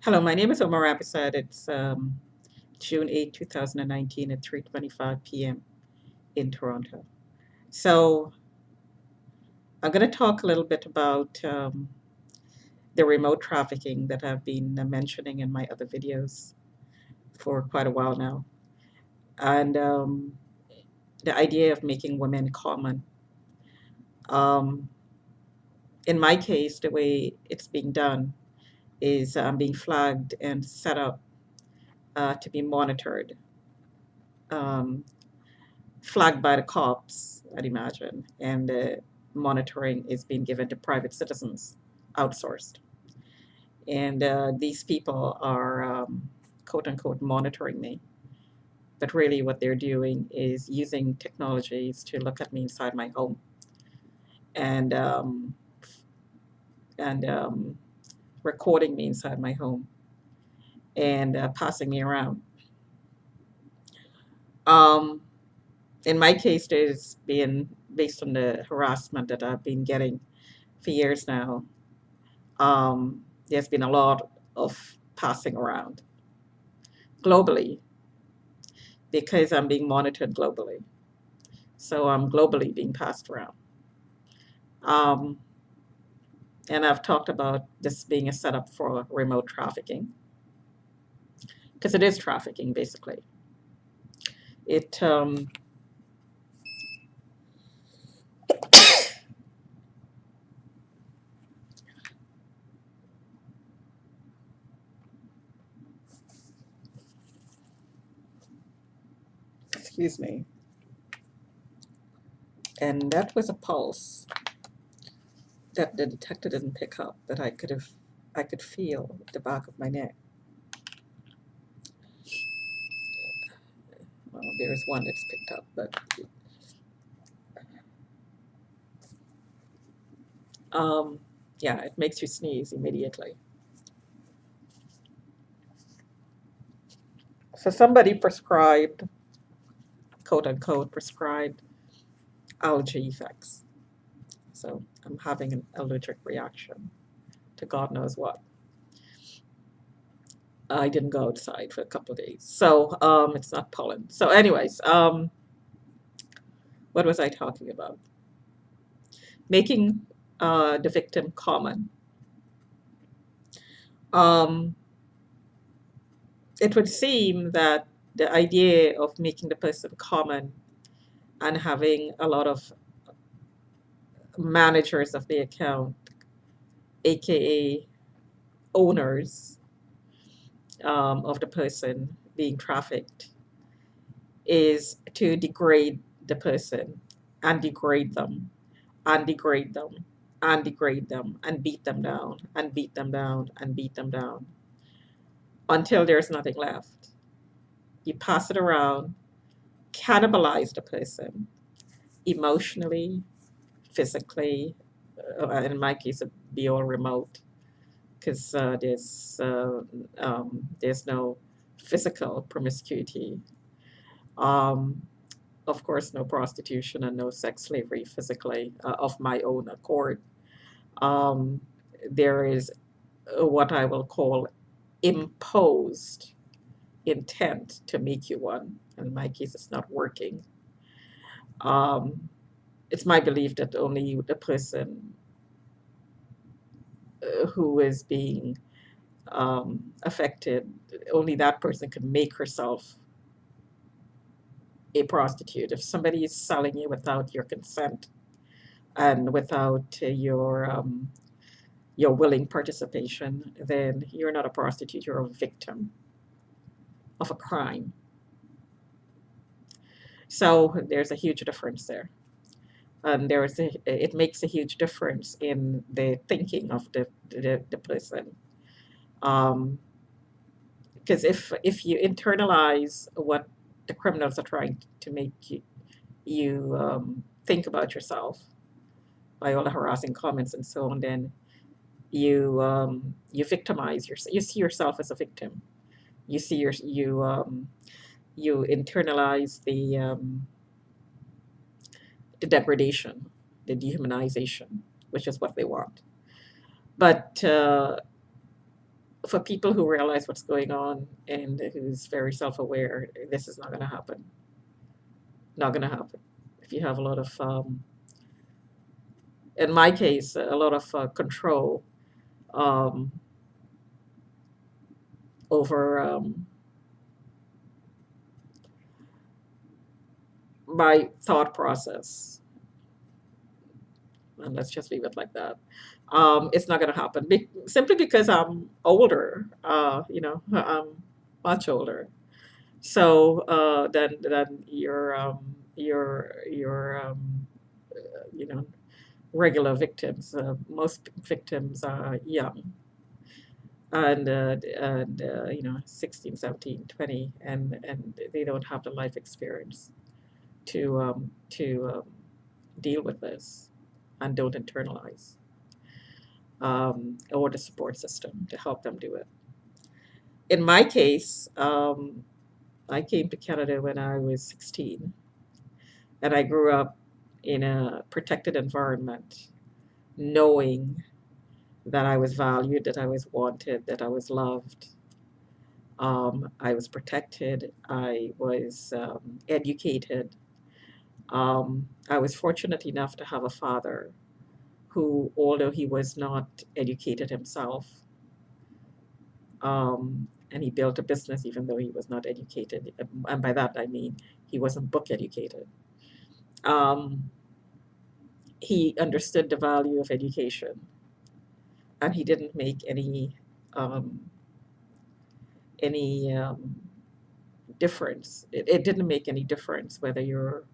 Hello, my name is Omar Abisad. It's June 8, 2019 at 3:25 p.m. in Toronto. So I'm going to talk a little bit about the remote trafficking that I've been mentioning in my other videos for quite a while now. And the idea of making women common. Um, in my case, the way it's being done is I'm being flagged and set up to be monitored. Um, Flagged by the cops, I'd imagine, and the monitoring is being given to private citizens, outsourced. And these people are, quote unquote, monitoring me. But really, what they're doing is using technologies to look at me inside my home and and recording me inside my home and passing me around. Um, in my case, there's been based on the harassment that I've been getting for years now. There's been a lot of passing around globally because I'm being monitored globally. So I'm globally being passed around. Um, and I've talked about this being a setup for remote trafficking because it is trafficking basically. It, excuse me, and that was a pulse that the detector didn't pick up that I could feel at the back of my neck. Well, there's one that's picked up, but um, yeah, it makes you sneeze immediately. So somebody prescribed, quote unquote, prescribed allergy effects. So I'm having an allergic reaction to God knows what. I didn't go outside for a couple of days. So it's not pollen. So, anyways, what was I talking about? Making the victim common. Um, it would seem that the idea of making the person common and having a lot of managers of the account, aka owners of the person being trafficked, is to degrade the person and degrade them and degrade them and degrade them and beat them down and beat them down and beat them down until there's nothing left. You pass it around, cannibalize the person emotionally, physically. In my case, it'd be all remote because there's no physical promiscuity. Um, of course, no prostitution and no sex slavery physically of my own accord. Um, there is what I will call imposed intent to make you one. In my case, it's not working. Um, it's my belief that only the person who is being affected, only that person can make herself a prostitute. If somebody is selling you without your consent and without your willing participation, then you're not a prostitute, you're a victim of a crime. So there's a huge difference there. And it makes a huge difference in the thinking of the person. Um, because if you internalize what the criminals are trying to make you think about yourself by all the harassing comments and so on, then you victimize yourself. You see yourself as a victim. You see you internalize the degradation, the dehumanization, which is what they want. But for people who realize what's going on and who's very self-aware, this is not going to happen. Not going to happen. If you have a lot of, in my case, a lot of control um, over my thought process, and let's just leave it like that. It's not going to happen simply because I'm older. I'm much older. So than your you know regular victims. Most victims are young and 16, 17, 20, and they don't have the life experience to deal with this and don't internalize or the support system to help them do it. In my case, I came to Canada when I was 16, and I grew up in a protected environment, knowing that I was valued, that I was wanted, that I was loved. I was protected, I was educated. I was fortunate enough to have a father who, although he was not educated himself, and he built a business even though he was not educated. And by that I mean he wasn't book educated. Um, he understood the value of education, and he didn't make um, any difference. It didn't make any difference whether you're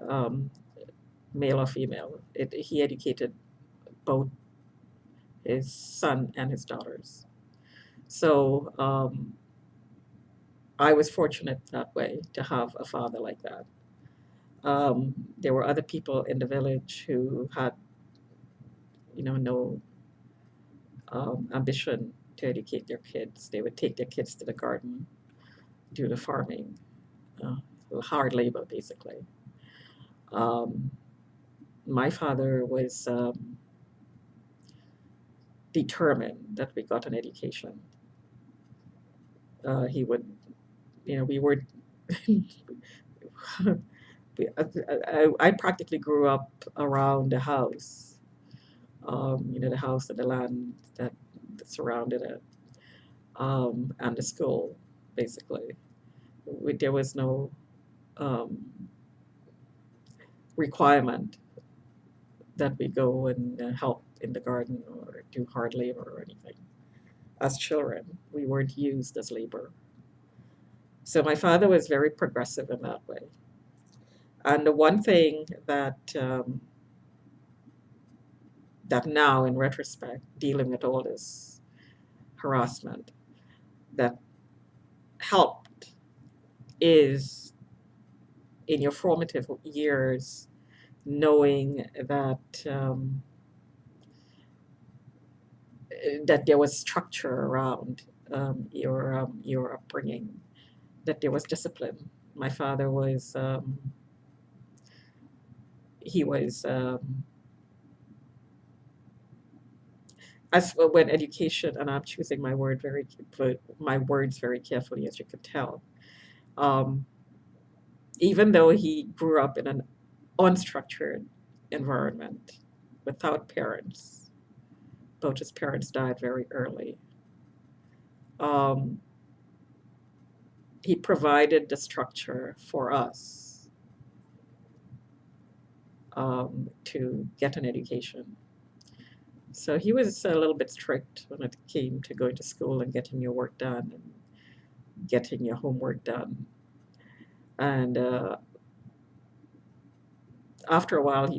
um, male or female. He educated both his son and his daughters. So I was fortunate that way to have a father like that. There were other people in the village who had, no ambition to educate their kids. They would take their kids to the garden, do the farming, uh, hard labor, basically. Um, my father was determined that we got an education. He would, we were, I practically grew up around the house, the house and the land that surrounded it, and the school, basically. There was no um, requirement that we go and help in the garden or do hard labor or anything. As children, we weren't used as labor. So my father was very progressive in that way. And the one thing that now, in retrospect, dealing with all this harassment, that helped is in your formative years, knowing that there was structure around your upbringing, that there was discipline. My father was he was as when education, and I'm choosing my words very carefully, as you could tell. Um, Even though he grew up in an unstructured environment without parents, both his parents died very early. Um, he provided the structure for us to get an education. So he was a little bit strict when it came to going to school and getting your work done and getting your homework done. And after a while,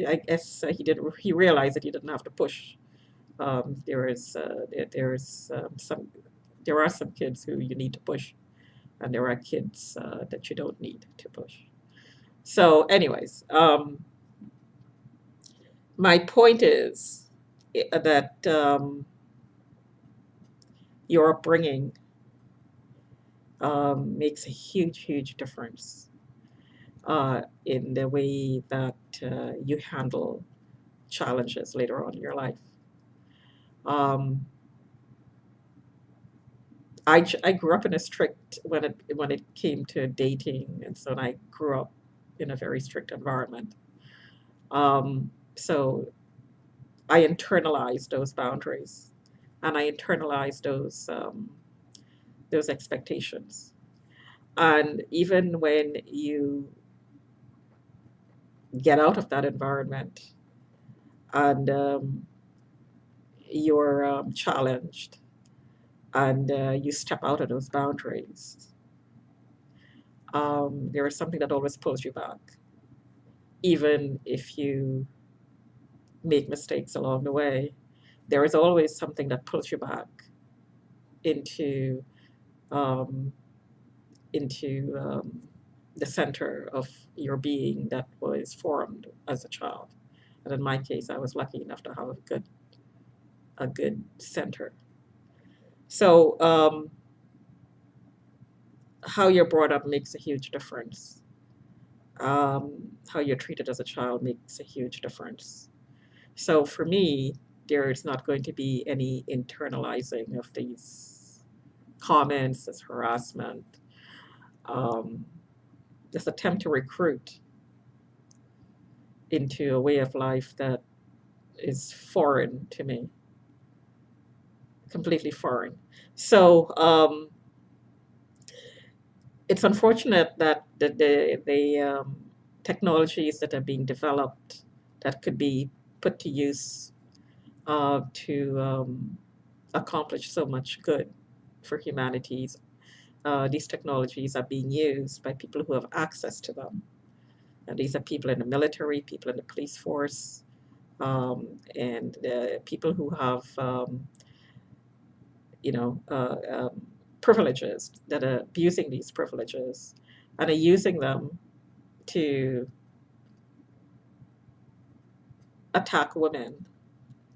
I guess he realized that he didn't have to push. There are some kids who you need to push, and there are kids that you don't need to push. So, anyways, my point is that your upbringing makes a huge, huge difference in the way that you handle challenges later on in your life. Um, I grew up in a strict when it came to dating, and so I grew up in a very strict environment. So I internalized those boundaries, and I internalized those expectations. And even when you get out of that environment and you're challenged and you step out of those boundaries, there is something that always pulls you back, even if you make mistakes along the way. There is always something that pulls you back into um, into the center of your being that was formed as a child. And in my case, I was lucky enough to have a good center. So how you're brought up makes a huge difference. How you're treated as a child makes a huge difference. So for me, there's not going to be any internalizing of these comments, this harassment, um, this attempt to recruit into a way of life that is foreign to me, completely foreign. So it's unfortunate that the technologies that are being developed that could be put to use to accomplish so much good for humanities. These technologies are being used by people who have access to them. And these are people in the military, people in the police force, and people who have, you know, privileges that are abusing these privileges and are using them to attack women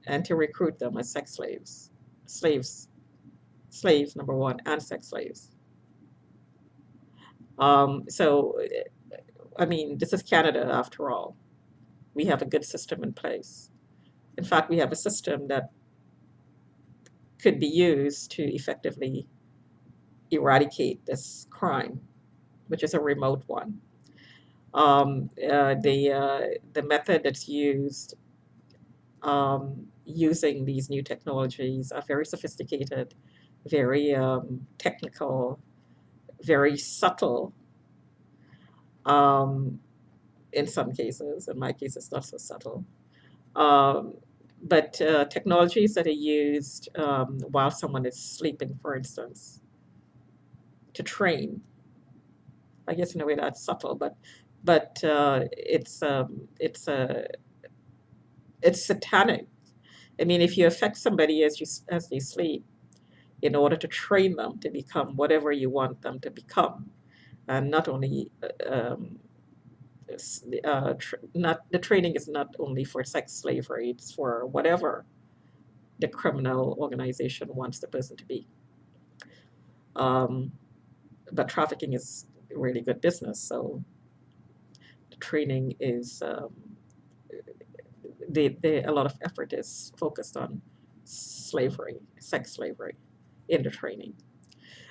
and to recruit them as sex slaves, slaves, slaves, number one, and sex slaves. So, I mean, this is Canada after all. We have a good system in place. In fact, we have a system that could be used to effectively eradicate this crime, which is a remote one. The method that's used using these new technologies are very sophisticated, very technical, very subtle. Um, in some cases, in my case, it's not so subtle. Um, but technologies that are used while someone is sleeping, for instance, to train. I guess in a way that's subtle, but it's satanic. I mean, if you affect somebody as they sleep in order to train them to become whatever you want them to become, and not only not the training is not only for sex slavery; it's for whatever the criminal organization wants the person to be. Um, but trafficking is really good business, so the training is a lot of effort is focused on slavery, sex slavery, in the training.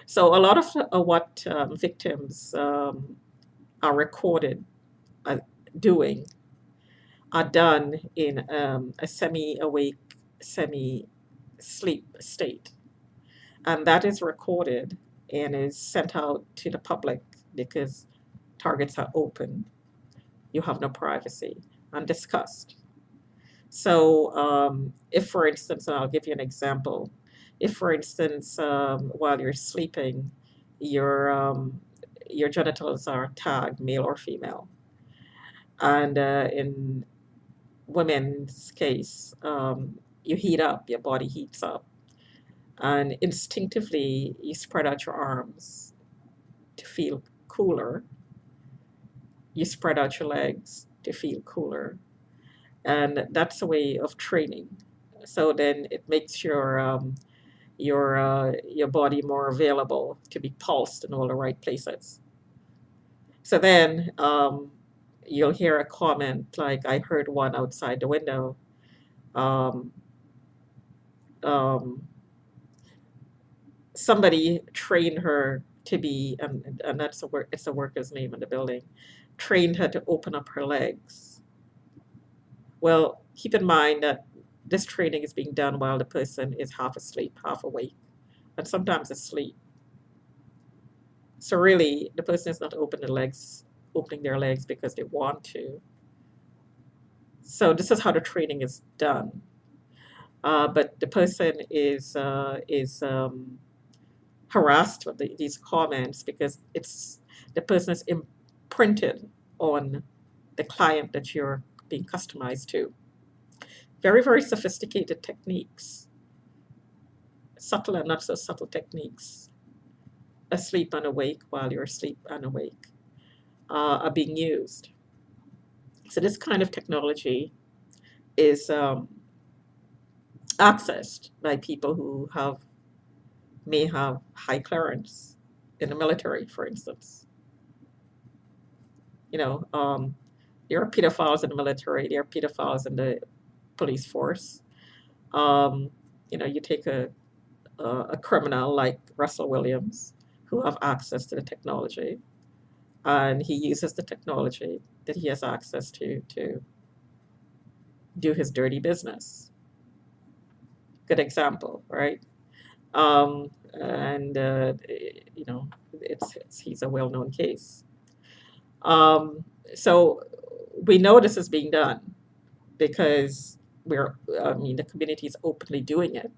So a lot of what victims are recorded uh, doing are done in a semi-awake, semi-sleep state, and that is recorded and is sent out to the public because targets are open. You have no privacy and discussed. So, if, for instance, and I'll give you an example, if, for instance, while you're sleeping, your your genitals are tagged, male or female, and in women's case, you heat up, your body heats up, and instinctively you spread out your arms to feel cooler. You spread out your legs to feel cooler, and that's a way of training. So then it makes your body more available to be pulsed in all the right places. So then you'll hear a comment like I heard one outside the window. Um, um, somebody trained her to be, and that's it's a worker's name in the building, trained her to open up her legs. Well, keep in mind that this training is being done while the person is half asleep, half awake, and sometimes asleep. So really, the person is not opening their legs because they want to. So this is how the training is done. But the person is harassed with these comments because the person is imprinted on the client that you're being customized to. Very, very sophisticated techniques, subtle and not so subtle techniques, asleep and awake while you're asleep and awake, are being used. So this kind of technology is accessed by people who may have high clearance in the military, for instance. You know, there are pedophiles in the military, there are pedophiles in the police force. Um, you take a criminal like Russell Williams, who have access to the technology, and he uses the technology that he has access to do his dirty business. Good example, right? And he's a well-known case. Um, so we know this is being done because the community is openly doing it.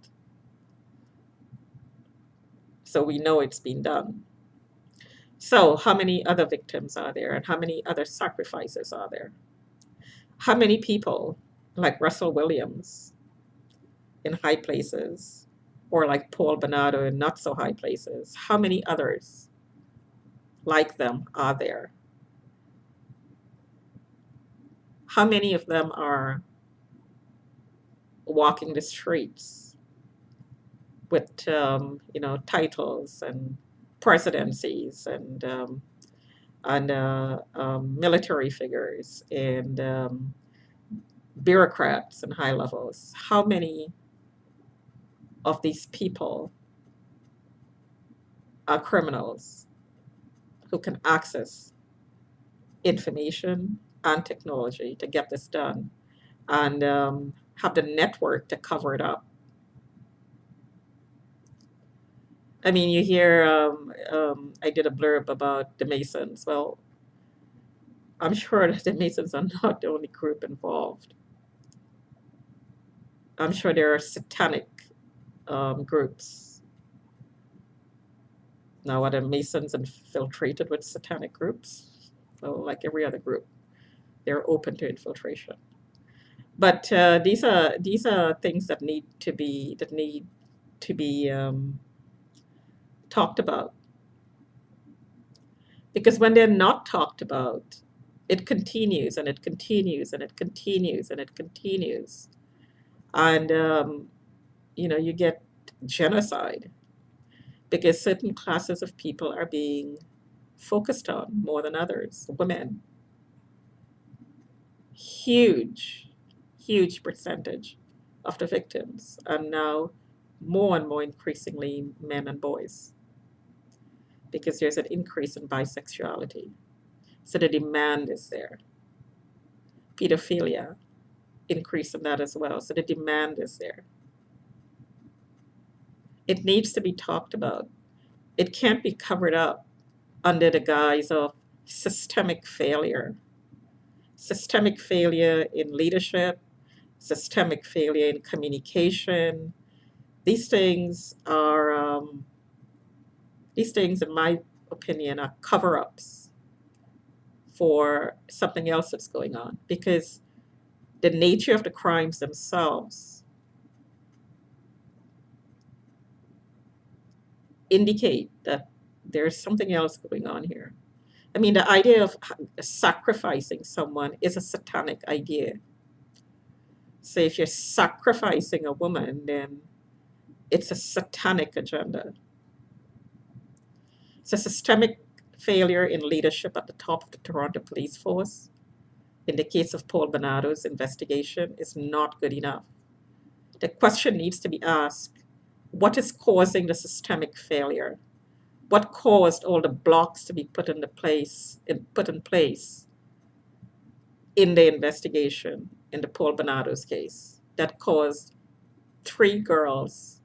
So we know it's being done. So how many other victims are there and how many other sacrifices are there? How many people like Russell Williams in high places or like Paul Bernardo in not so high places? How many others like them are there? How many of them are walking the streets with titles and presidencies and military figures and bureaucrats and high levels? How many of these people are criminals who can access information and technology to get this done and have the network to cover it up? I mean, you hear I did a blurb about the Masons. Well, I'm sure that the Masons are not the only group involved. I'm sure there are satanic groups. Now, are the Masons infiltrated with satanic groups? Well, like every other group, they're open to infiltration. But these are things that need to be talked about, because when they're not talked about, it continues and it continues and it continues and it continues, and you get genocide because certain classes of people are being focused on more than others. Women, huge, huge percentage of the victims, and now more and more increasingly men and boys, because there's an increase in bisexuality. So the demand is there. Pedophilia, increase in that as well. So the demand is there. It needs to be talked about. It can't be covered up under the guise of systemic failure. Systemic failure in leadership, systemic failure in communication. These things in my opinion, are cover-ups for something else that's going on, because the nature of the crimes themselves indicate that there's something else going on here. I mean, the idea of sacrificing someone is a satanic idea. So if you're sacrificing a woman, then it's a satanic agenda. It's a systemic failure in leadership at the top of the Toronto Police Force. In the case of Paul Bernardo's investigation, is not good enough. The question needs to be asked, What is causing the systemic failure? What caused all the blocks to be put in place in the investigation in the Paul Bernardo's case that caused three girls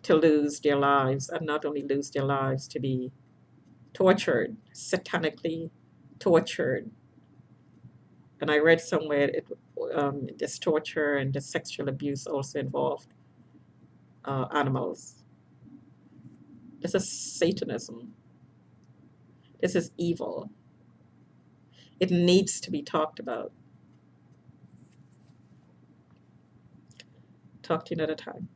to lose their lives, and not only lose their lives, to be tortured, satanically tortured. And I read somewhere this torture and the sexual abuse also involved animals. This is Satanism. This is evil. It needs to be talked about. Talk to you another time.